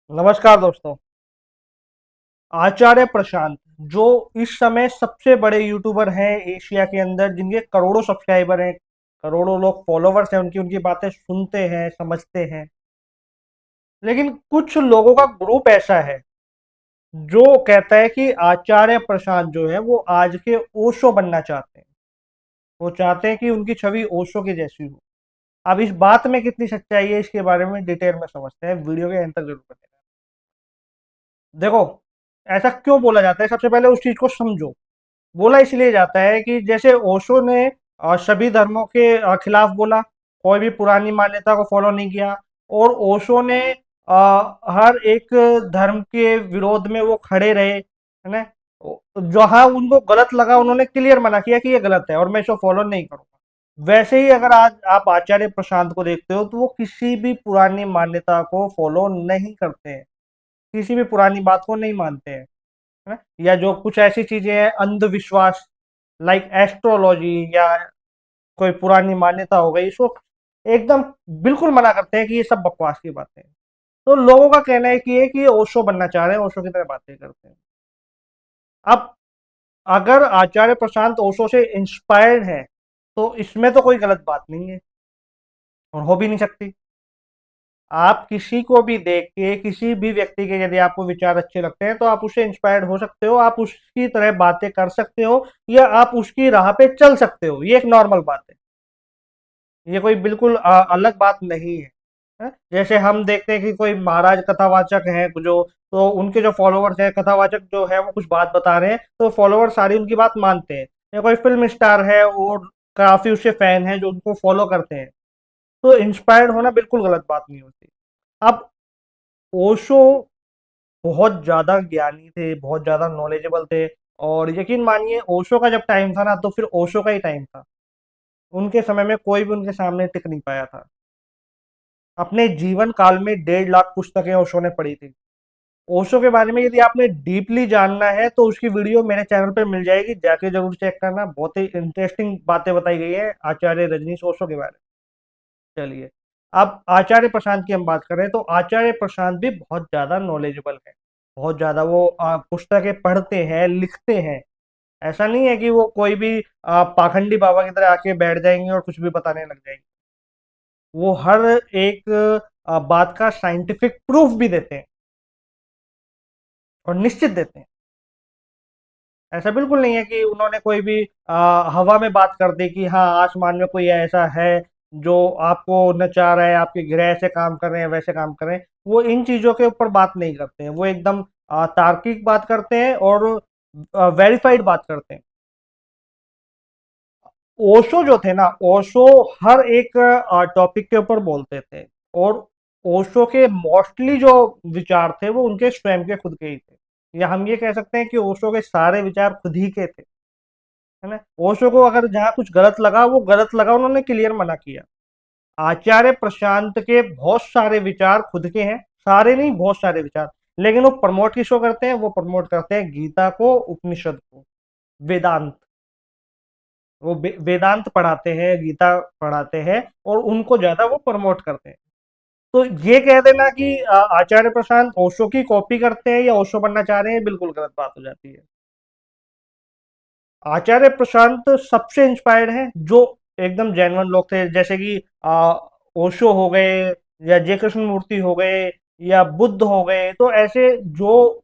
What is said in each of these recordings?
नमस्कार दोस्तों। आचार्य प्रशांत जो इस समय सबसे बड़े यूट्यूबर हैं एशिया के अंदर, जिनके करोड़ों सब्सक्राइबर हैं, करोड़ों लोग फॉलोवर्स हैं, उनकी उनकी बातें सुनते हैं, समझते हैं। लेकिन कुछ लोगों का ग्रुप ऐसा है जो कहता है कि आचार्य प्रशांत जो है वो आज के ओशो बनना चाहते हैं। वो चाहते हैं कि उनकी छवि ओशो की जैसी हो। अब इस बात में कितनी सच्चाई है, इसके बारे में डिटेल में समझते हैं। वीडियो के अंत तक जरूर बने। देखो, ऐसा क्यों बोला जाता है, सबसे पहले उस चीज को समझो। बोला इसलिए जाता है कि जैसे ओशो ने सभी धर्मों के खिलाफ बोला, कोई भी पुरानी मान्यता को फॉलो नहीं किया। और ओशो ने हर एक धर्म के विरोध में वो खड़े रहे, है ना। जहां उनको गलत लगा उन्होंने क्लियर मना किया कि ये गलत है और मैं इसको फॉलो नहीं करूंगा। वैसे ही अगर आज आप आचार्य प्रशांत को देखते हो तो वो किसी भी पुरानी मान्यता को फॉलो नहीं करते हैं, किसी भी पुरानी बात को नहीं मानते हैं, है ना? या जो कुछ ऐसी चीजें हैं अंधविश्वास, लाइक एस्ट्रोलॉजी या कोई पुरानी मान्यता हो गई, इसको एकदम बिल्कुल मना करते हैं कि ये सब बकवास की बातें हैं। तो लोगों का कहना है कि ये ओशो बनना चाह रहे हैं, ओशो की तरह बातें करते हैं। अब अगर आचार्य प्रशांत ओशो से इंस्पायर्ड है तो इसमें तो कोई गलत बात नहीं है और हो भी नहीं सकती। आप किसी को भी देख के, किसी भी व्यक्ति के यदि आपको विचार अच्छे लगते हैं तो आप उससे इंस्पायर्ड हो सकते हो, आप उसकी तरह बातें कर सकते हो या आप उसकी राह पे चल सकते हो। ये एक नॉर्मल बात है, ये कोई बिल्कुल अलग बात नहीं है, है? जैसे हम देखते हैं कि कोई महाराज कथावाचक हैं जो, तो उनके जो फॉलोअर्स हैं, कथावाचक जो है वो कुछ बात बता रहे हैं तो फॉलोअर सारी उनकी बात मानते हैं। या कोई फिल्म स्टार है और काफी उसके फैन हैं जो उनको फॉलो करते हैं, तो इंस्पायर्ड होना बिल्कुल गलत बात नहीं होती। अब ओशो बहुत ज़्यादा ज्ञानी थे, बहुत ज़्यादा नॉलेजेबल थे। और यकीन मानिए ओशो का जब टाइम था ना तो फिर ओशो का ही टाइम था। उनके समय में कोई भी उनके सामने टिक नहीं पाया था। अपने जीवन काल में 1.5 लाख पुस्तकें ओशो ने पढ़ी थी। ओशो के बारे में यदि आपने डीपली जानना है तो उसकी वीडियो मेरे चैनल पे मिल जाएगी, जाके जरूर चेक करना। बहुत ही इंटरेस्टिंग बातें बताई गई है आचार्य रजनीश ओशो के बारे में। चलिए, अब आचार्य प्रशांत की हम बात करें तो आचार्य प्रशांत भी बहुत ज्यादा नॉलेजेबल है। बहुत ज्यादा वो पुस्तकें पढ़ते हैं, लिखते हैं। ऐसा नहीं है कि वो कोई भी पाखंडी बाबा की तरह आके बैठ जाएंगे और कुछ भी बताने लग जाएंगे। वो हर एक बात का साइंटिफिक प्रूफ भी देते हैं और निश्चित देते हैं। ऐसा बिल्कुल नहीं है कि उन्होंने कोई भी हवा में बात कर दी कि हाँ आसमान में कोई ऐसा है जो आपको नचा रहा है, आपके ग्रह ऐसे काम कर रहे हैं, वैसे काम कर रहे हैं। वो इन चीजों के ऊपर बात नहीं करते हैं, वो एकदम तार्किक बात करते हैं और वेरीफाइड बात करते हैं। ओशो जो थे ना, ओशो हर एक टॉपिक के ऊपर बोलते थे। और ओशो के मोस्टली जो विचार थे वो उनके स्वयं के खुद के ही थे, या हम ये कह सकते हैं कि ओशो के सारे विचार खुद ही के थे, है ना। ओशो को अगर जहां कुछ गलत लगा वो गलत लगा, उन्होंने क्लियर मना किया। आचार्य प्रशांत के बहुत सारे विचार खुद के हैं, सारे नहीं बहुत सारे विचार। लेकिन वो प्रमोट किसको करते हैं, वो प्रमोट करते हैं गीता को, उपनिषद को, वेदांत। वो वेदांत पढ़ाते हैं, गीता पढ़ाते हैं और उनको ज्यादा वो प्रमोट करते हैं। तो ये कह देना कि आचार्य प्रशांत ओशो की कॉपी करते हैं या ओशो बनना चाह रहे हैं, बिल्कुल गलत बात हो जाती है। आचार्य प्रशांत सबसे इंस्पायर्ड हैं जो एकदम जेन्युइन लोग थे, जैसे कि ओशो हो गए या जय कृष्ण मूर्ति हो गए या बुद्ध हो गए। तो ऐसे जो,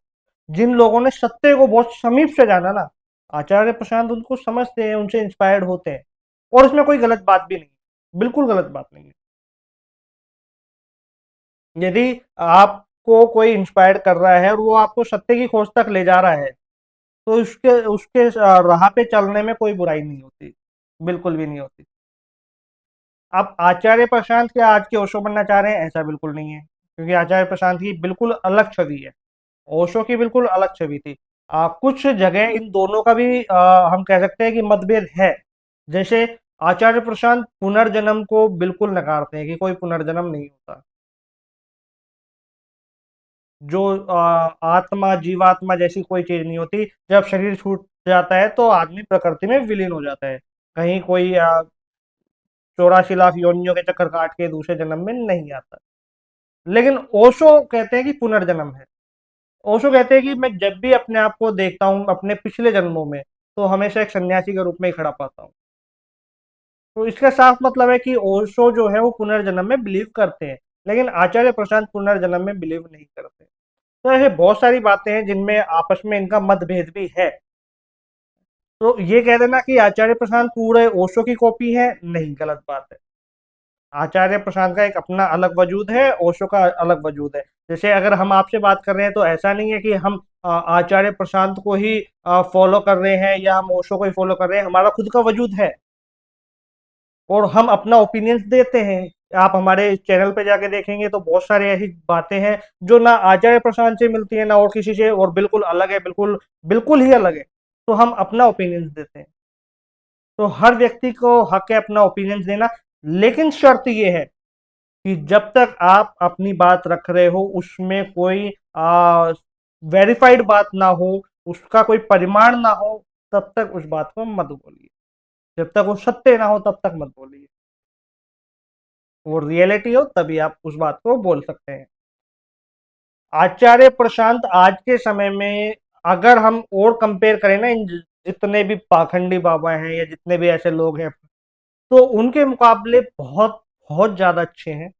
जिन लोगों ने सत्य को बहुत समीप से जाना ना, आचार्य प्रशांत उनको समझते हैं, उनसे इंस्पायर्ड होते हैं। और इसमें कोई गलत बात भी नहीं है, बिल्कुल गलत बात नहीं है। यदि आपको कोई इंस्पायर कर रहा है और वो आपको सत्य की खोज तक ले जा रहा है तो उसके उसके राह पे चलने में कोई बुराई नहीं होती, बिल्कुल भी नहीं होती। आप आचार्य प्रशांत क्या आज के ओशो बनना चाह रहे हैं, ऐसा बिल्कुल नहीं है, क्योंकि आचार्य प्रशांत की बिल्कुल अलग छवि है। ओशो की बिल्कुल अलग छवि थी। कुछ जगह इन दोनों का भी हम कह सकते हैं कि मतभेद है। जैसे आचार्य प्रशांत पुनर्जन्म को बिल्कुल नकारते हैं कि कोई पुनर्जन्म नहीं होता। जो आत्मा, जीवात्मा जैसी कोई चीज नहीं होती। जब शरीर छूट जाता है तो आदमी प्रकृति में विलीन हो जाता है। कहीं कोई 84 लाख योनियों के चक्कर काट के दूसरे जन्म में नहीं आता। लेकिन ओशो कहते हैं कि पुनर्जन्म है। ओशो कहते हैं कि मैं जब भी अपने आप को देखता हूँ अपने पिछले जन्मों में, तो हमेशा एक सन्यासी के रूप में ही खड़ा पाता हूँ। तो इसका साफ मतलब है कि ओशो जो है वो पुनर्जन्म में बिलीव करते हैं, लेकिन आचार्य प्रशांत पुनर्जन्म में बिलीव नहीं करते। तो ऐसे बहुत सारी बातें हैं जिनमें आपस में इनका मतभेद भी है। तो ये कह देना कि आचार्य प्रशांत पूरे ओशो की कॉपी है, नहीं, गलत बात है। आचार्य प्रशांत का एक अपना अलग वजूद है, ओशो का अलग वजूद है। जैसे अगर हम आपसे बात कर रहे हैं तो ऐसा नहीं है कि हम आचार्य प्रशांत को ही फॉलो कर रहे हैं या हम ओशो को ही फॉलो कर रहे हैं। हमारा खुद का वजूद है और हम अपना ओपिनियंस देते हैं। आप हमारे चैनल पे जाके देखेंगे तो बहुत सारी ऐसी बातें हैं जो ना आचार्य प्रशांत से मिलती है ना और किसी से, और बिल्कुल अलग है, बिल्कुल बिल्कुल ही अलग है। तो हम अपना ओपिनियंस देते हैं। तो हर व्यक्ति को हक है अपना ओपिनियंस देना, लेकिन शर्त ये है कि जब तक आप अपनी बात रख रहे हो उसमें कोई वेरीफाइड बात ना हो, उसका कोई परिमाण ना हो, तब तक उस बात को मत बोलिए। जब तक वो सत्य ना हो तब तक मत बोलिए। वो रियलिटी हो तभी आप उस बात को बोल सकते हैं। आचार्य प्रशांत आज के समय में, अगर हम और कंपेयर करें ना, इन जितने भी पाखंडी बाबा हैं या जितने भी ऐसे लोग हैं, तो उनके मुकाबले बहुत बहुत ज्यादा अच्छे हैं।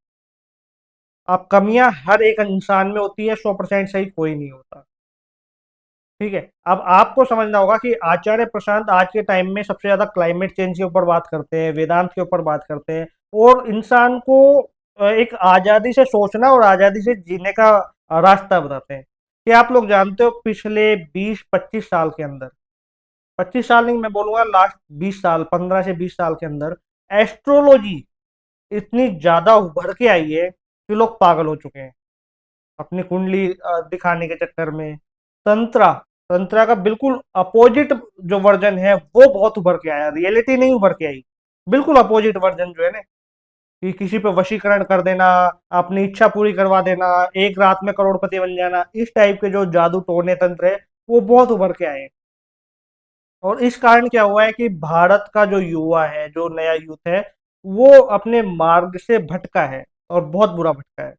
अब कमियां हर एक इंसान में होती है, 100% सही कोई नहीं होता। ठीक है, अब आपको समझना होगा कि आचार्य प्रशांत आज के टाइम में सबसे ज्यादा क्लाइमेट चेंज के ऊपर बात करते हैं, वेदांत के ऊपर बात करते हैं, और इंसान को एक आजादी से सोचना और आजादी से जीने का रास्ता बताते हैं। कि आप लोग जानते हो पिछले 20-25 साल के अंदर, 25 साल नहीं, मैं बोलूंगा लास्ट 20 साल, 15 से 20 साल के अंदर एस्ट्रोलॉजी इतनी ज्यादा उभर के आई है कि लोग पागल हो चुके हैं अपनी कुंडली दिखाने के चक्कर में। तंत्रा तंत्रा का बिल्कुल अपोजिट जो वर्जन है वो बहुत उभर के आया, रियलिटी नहीं उभर के आई, बिल्कुल अपोजिट वर्जन जो है ना, कि किसी पे वशीकरण कर देना, अपनी इच्छा पूरी करवा देना, एक रात में करोड़पति बन जाना, इस टाइप के जो जादू टोने तंत्र है वो बहुत उभर के आए हैं। और इस कारण क्या हुआ है कि भारत का जो युवा है, जो नया यूथ है, वो अपने मार्ग से भटका है, और बहुत बुरा भटका है।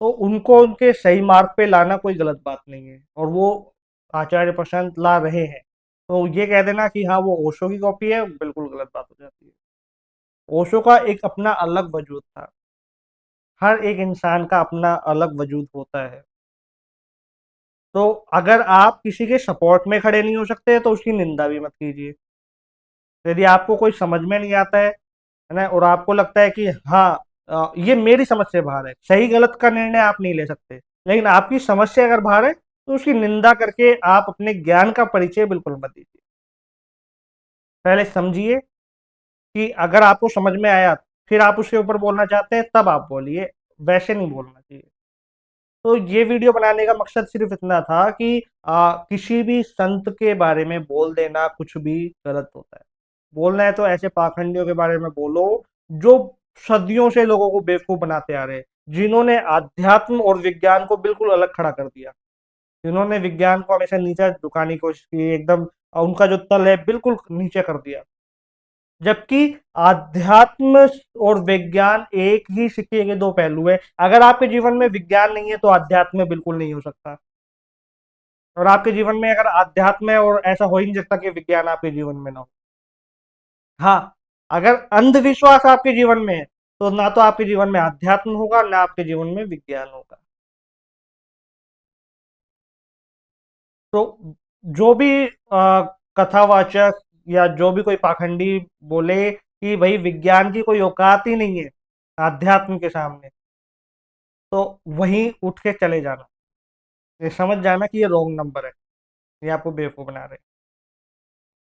तो उनको उनके सही मार्ग पे लाना कोई गलत बात नहीं है, और वो आचार्य प्रशांत ला रहे हैं। तो ये कह देना कि हाँ वो ओशो की कॉपी है, बिल्कुल गलत बात हो जाती है। ओशो का एक अपना अलग वजूद था। हर एक इंसान का अपना अलग वजूद होता है। तो अगर आप किसी के सपोर्ट में खड़े नहीं हो सकते तो उसकी निंदा भी मत कीजिए। यदि आपको कोई समझ में नहीं आता है ना, और आपको लगता है कि हाँ ये मेरी समझ से बाहर है, सही गलत का निर्णय आप नहीं ले सकते, लेकिन आपकी समझ से अगर बाहर है तो उसकी निंदा करके आप अपने ज्ञान का परिचय बिल्कुल मत दीजिए। पहले समझिए कि अगर आपको समझ में आया फिर आप उसके ऊपर बोलना चाहते हैं तब आप बोलिए, वैसे नहीं बोलना चाहिए। तो ये वीडियो बनाने का मकसद सिर्फ इतना था कि किसी भी संत के बारे में बोल देना कुछ भी गलत होता है। बोलना है तो ऐसे पाखंडियों के बारे में बोलो जो सदियों से लोगों को बेवकूफ बनाते आ रहे हैं, जिन्होंने आध्यात्म और विज्ञान को बिल्कुल अलग खड़ा कर दिया, जिन्होंने विज्ञान को हमेशा नीचे झुकाने की कोशिश की, एकदम उनका जो तल है बिल्कुल नीचे कर दिया। जबकि आध्यात्म और विज्ञान एक ही सिक्के के दो पहलू है। अगर आपके जीवन में विज्ञान नहीं है तो आध्यात्म बिल्कुल नहीं हो सकता, और आपके जीवन में अगर आध्यात्म है, और ऐसा हो ही नहीं सकता कि विज्ञान आपके जीवन में ना हो। हाँ, अगर अंधविश्वास आपके जीवन में है तो ना तो आपके जीवन में अध्यात्म होगा ना आपके जीवन में विज्ञान होगा। तो जो भी कथावाचक या जो भी कोई पाखंडी बोले कि भाई विज्ञान की कोई औकात ही नहीं है आध्यात्म के सामने, तो वहीं उठ के चले जाना, ये समझ जाना कि ये रॉन्ग नंबर है, ये आपको बेवकूफ बना रहे हैं।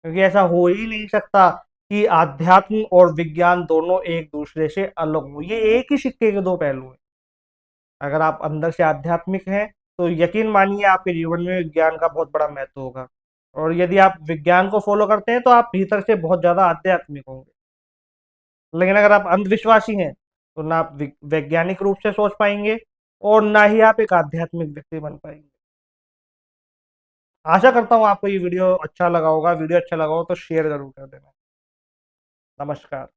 क्योंकि ऐसा हो ही नहीं सकता कि आध्यात्म और विज्ञान दोनों एक दूसरे से अलग हो, ये एक ही सिक्के के दो पहलू हैं। अगर आप अंदर से आध्यात्मिक हैं तो यकीन मानिए आपके जीवन में विज्ञान का बहुत बड़ा महत्व होगा, और यदि आप विज्ञान को फॉलो करते हैं तो आप भीतर से बहुत ज्यादा आध्यात्मिक होंगे। लेकिन अगर आप अंधविश्वासी हैं तो ना आप वैज्ञानिक रूप से सोच पाएंगे और ना ही आप एक आध्यात्मिक व्यक्ति बन पाएंगे। आशा करता हूँ आपको ये वीडियो अच्छा लगा होगा। वीडियो अच्छा लगा हो तो शेयर जरूर कर देना। नमस्कार।